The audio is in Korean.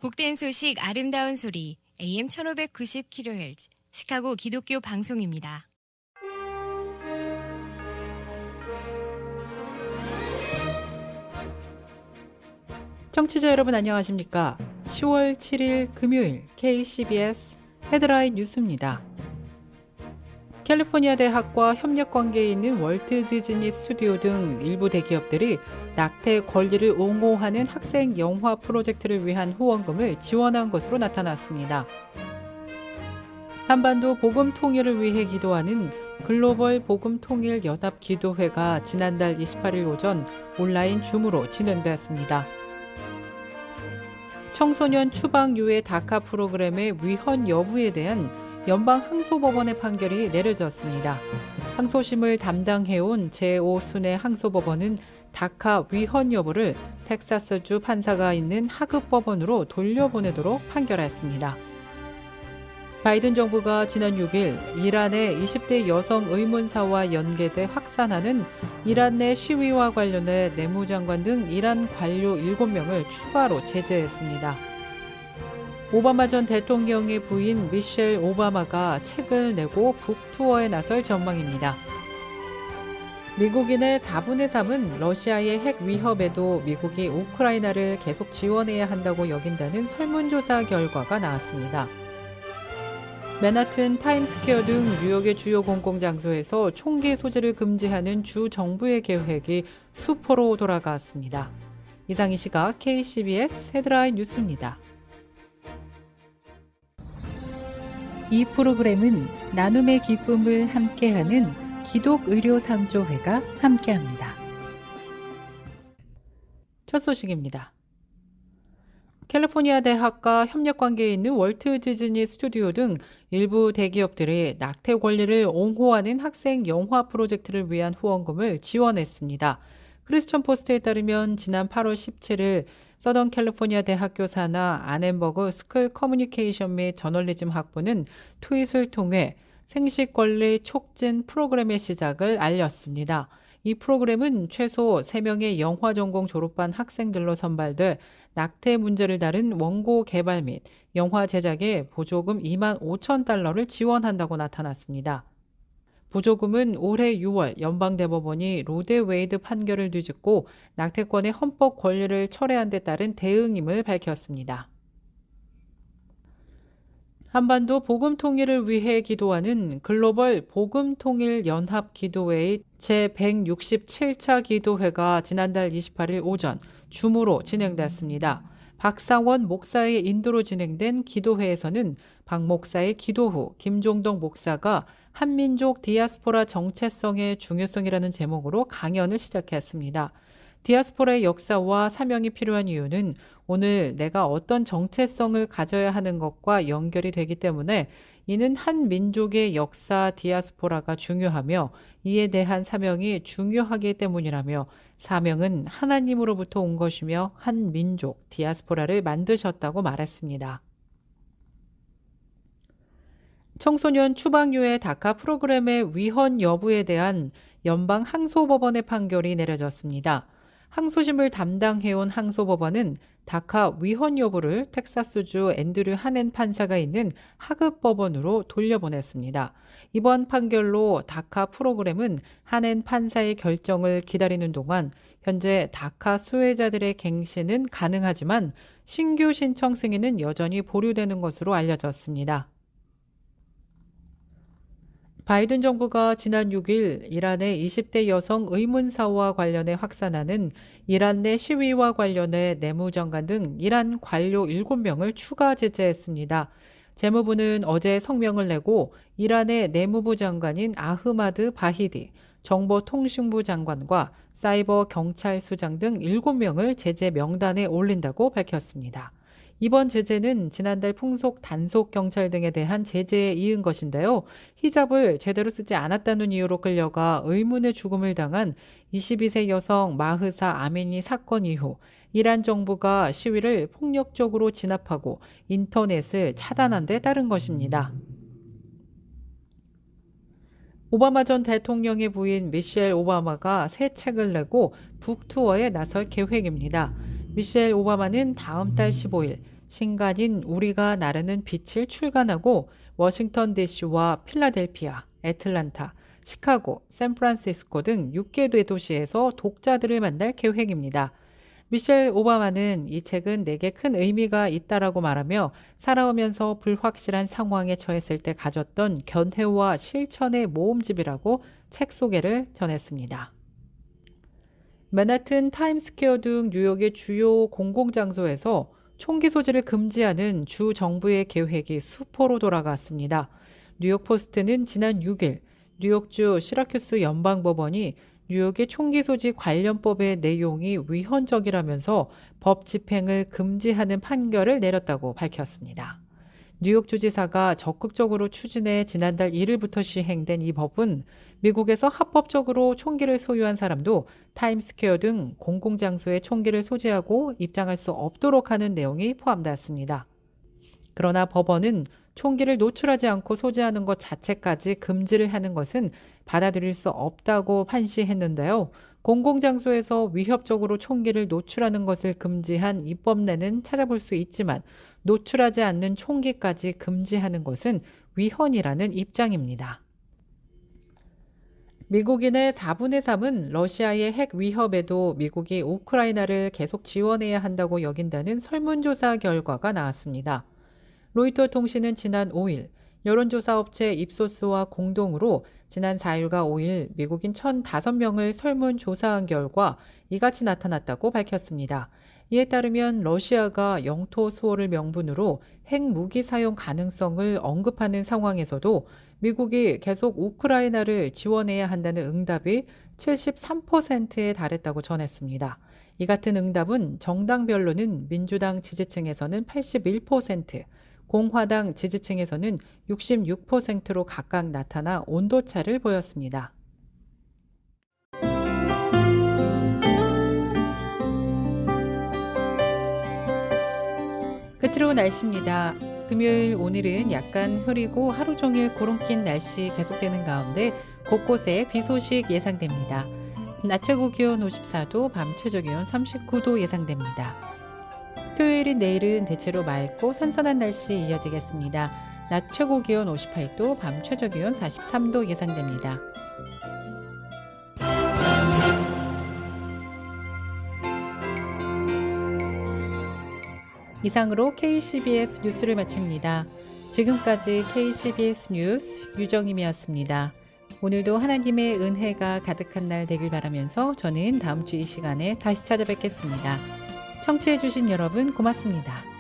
복된 소식 아름다운 소리 AM 1590kHz 시카고 기독교 방송입니다. 청취자 여러분 안녕하십니까? 10월 7일 금요일 KCBS 헤드라인 뉴스입니다. 캘리포니아 대학과 협력 관계에 있는 월트 디즈니 스튜디오 등 일부 대기업들이 낙태 권리를 옹호하는 학생 영화 프로젝트를 위한 후원금을 지원한 것으로 나타났습니다. 한반도 복음 통일을 위해 기도하는 글로벌 복음 통일 연합 기도회가 지난달 28일 오전 온라인 줌으로 진행되었습니다. 청소년 추방유예 다카 프로그램의 위헌 여부에 대한 연방 항소법원의 판결이 내려졌습니다. 항소심을 담당해온 제5순회 항소법원은 다카 위헌 여부를 텍사스주 판사가 있는 하급법원으로 돌려보내도록 판결했습니다. 바이든 정부가 지난 6일 이란의 20대 여성 의문사와 연계돼 확산하는 이란 내 시위와 관련해 내무장관 등 이란 관료 7명을 추가로 제재했습니다. 오바마 전 대통령의 부인 미셸 오바마가 책을 내고 북투어에 나설 전망입니다. 미국인의 4분의 3은 러시아의 핵 위협에도 미국이 우크라이나를 계속 지원해야 한다고 여긴다는 설문조사 결과가 나왔습니다. 맨하튼 타임스퀘어 등 뉴욕의 주요 공공장소에서 총기 소지를 금지하는 주 정부의 계획이 수포로 돌아갔습니다. 이상 이 시각 KCBS 헤드라인 뉴스입니다. 이 프로그램은 나눔의 기쁨을 함께하는 기독의료상조회가 함께합니다. 첫 소식입니다. 캘리포니아 대학과 협력 관계에 있는 월트 디즈니 스튜디오 등 일부 대기업들이 낙태 권리를 옹호하는 학생 영화 프로젝트를 위한 후원금을 지원했습니다. 크리스천 포스트에 따르면 지난 8월 17일 서던 캘리포니아 대학교 산하 아넨버그 스쿨 커뮤니케이션 및 저널리즘 학부는 트윗을 통해 생식 권리 촉진 프로그램의 시작을 알렸습니다. 이 프로그램은 최소 3명의 영화 전공 졸업반 학생들로 선발돼 낙태 문제를 다룬 원고 개발 및 영화 제작에 보조금 2만 5천 달러를 지원한다고 나타났습니다. 보조금은 올해 6월 연방대법원이 로데 웨이드 판결을 뒤집고 낙태권의 헌법 권리를 철회한 데 따른 대응임을 밝혔습니다. 한반도 복음 통일을 위해 기도하는 글로벌 복음 통일 연합 기도회의 제167차 기도회가 지난달 28일 오전 줌으로 진행됐습니다. 박상원 목사의 인도로 진행된 기도회에서는 박 목사의 기도 후 김종덕 목사가 한민족 디아스포라 정체성의 중요성이라는 제목으로 강연을 시작했습니다. 디아스포라의 역사와 사명이 필요한 이유는 오늘 내가 어떤 정체성을 가져야 하는 것과 연결이 되기 때문에 이는 한 민족의 역사 디아스포라가 중요하며 이에 대한 사명이 중요하기 때문이라며 사명은 하나님으로부터 온 것이며 한 민족 디아스포라를 만드셨다고 말했습니다. 청소년 추방유예 다카 프로그램의 위헌 여부에 대한 연방 항소법원의 판결이 내려졌습니다. 항소심을 담당해온 항소법원은 다카 위헌 여부를 텍사스주 앤드류 하넨 판사가 있는 하급법원으로 돌려보냈습니다. 이번 판결로 다카 프로그램은 하넨 판사의 결정을 기다리는 동안 현재 다카 수혜자들의 갱신은 가능하지만 신규 신청 승인은 여전히 보류되는 것으로 알려졌습니다. 바이든 정부가 지난 6일 이란의 20대 여성 의문사와 관련해 확산하는 이란 내 시위와 관련해 내무장관 등 이란 관료 7명을 추가 제재했습니다. 재무부는 어제 성명을 내고 이란의 내무부 장관인 아흐마드 바히디, 정보통신부 장관과 사이버 경찰수장 등 7명을 제재 명단에 올린다고 밝혔습니다. 이번 제재는 지난달 풍속 단속 경찰 등에 대한 제재에 이은 것인데요. 히잡을 제대로 쓰지 않았다는 이유로 끌려가 의문의 죽음을 당한 22세 여성 마흐사 아미니 사건 이후 이란 정부가 시위를 폭력적으로 진압하고 인터넷을 차단한 데 따른 것입니다. 오바마 전 대통령의 부인 미셸 오바마가 새 책을 내고 북투어에 나설 계획입니다. 미셸 오바마는 다음 달 15일 신간인 우리가 나르는 빛을 출간하고 워싱턴 DC와 필라델피아, 애틀란타, 시카고, 샌프란시스코 등 6개 대도시에서 독자들을 만날 계획입니다. 미셸 오바마는 이 책은 내게 큰 의미가 있다라고 말하며 살아오면서 불확실한 상황에 처했을 때 가졌던 견해와 실천의 모음집이라고 책 소개를 전했습니다. 맨하튼 타임스퀘어 등 뉴욕의 주요 공공장소에서 총기 소지를 금지하는 주 정부의 계획이 수포로 돌아갔습니다. 뉴욕 포스트는 지난 6일 뉴욕주 시라큐스 연방법원이 뉴욕의 총기 소지 관련법의 내용이 위헌적이라면서 법 집행을 금지하는 판결을 내렸다고 밝혔습니다. 뉴욕 주지사가 적극적으로 추진해 지난달 1일부터 시행된 이 법은 미국에서 합법적으로 총기를 소유한 사람도 타임스퀘어 등 공공장소에 총기를 소지하고 입장할 수 없도록 하는 내용이 포함되었습니다. 그러나 법원은 총기를 노출하지 않고 소지하는 것 자체까지 금지를 하는 것은 받아들일 수 없다고 판시했는데요. 공공장소에서 위협적으로 총기를 노출하는 것을 금지한 입법례는 찾아볼 수 있지만 노출하지 않는 총기까지 금지하는 것은 위헌이라는 입장입니다. 미국인의 4분의 3은 러시아의 핵 위협에도 미국이 우크라이나를 계속 지원해야 한다고 여긴다는 설문조사 결과가 나왔습니다. 로이터 통신은 지난 5일 여론조사 업체 입소스와 공동으로 지난 4일과 5일 미국인 1,005명을 설문조사한 결과 이같이 나타났다고 밝혔습니다. 이에 따르면 러시아가 영토 수호를 명분으로 핵무기 사용 가능성을 언급하는 상황에서도 미국이 계속 우크라이나를 지원해야 한다는 응답이 73%에 달했다고 전했습니다. 이 같은 응답은 정당별로는 민주당 지지층에서는 81%, 공화당 지지층에서는 66%로 각각 나타나 온도차를 보였습니다. 끝으로 날씨입니다. 금요일 오늘은 약간 흐리고 하루 종일 구름 낀 날씨 계속되는 가운데 곳곳에 비 소식 예상됩니다. 낮 최고 기온 54도, 밤 최저 기온 39도 예상됩니다. 토요일인 내일은 대체로 맑고 선선한 날씨 이어지겠습니다. 낮 최고 기온 58도, 밤 최저 기온 43도 예상됩니다. 이상으로 KCBS 뉴스를 마칩니다. 지금까지 KCBS 뉴스 유정임이었습니다. 오늘도 하나님의 은혜가 가득한 날 되길 바라면서 저는 다음 주 이 시간에 다시 찾아뵙겠습니다. 청취해주신 여러분 고맙습니다.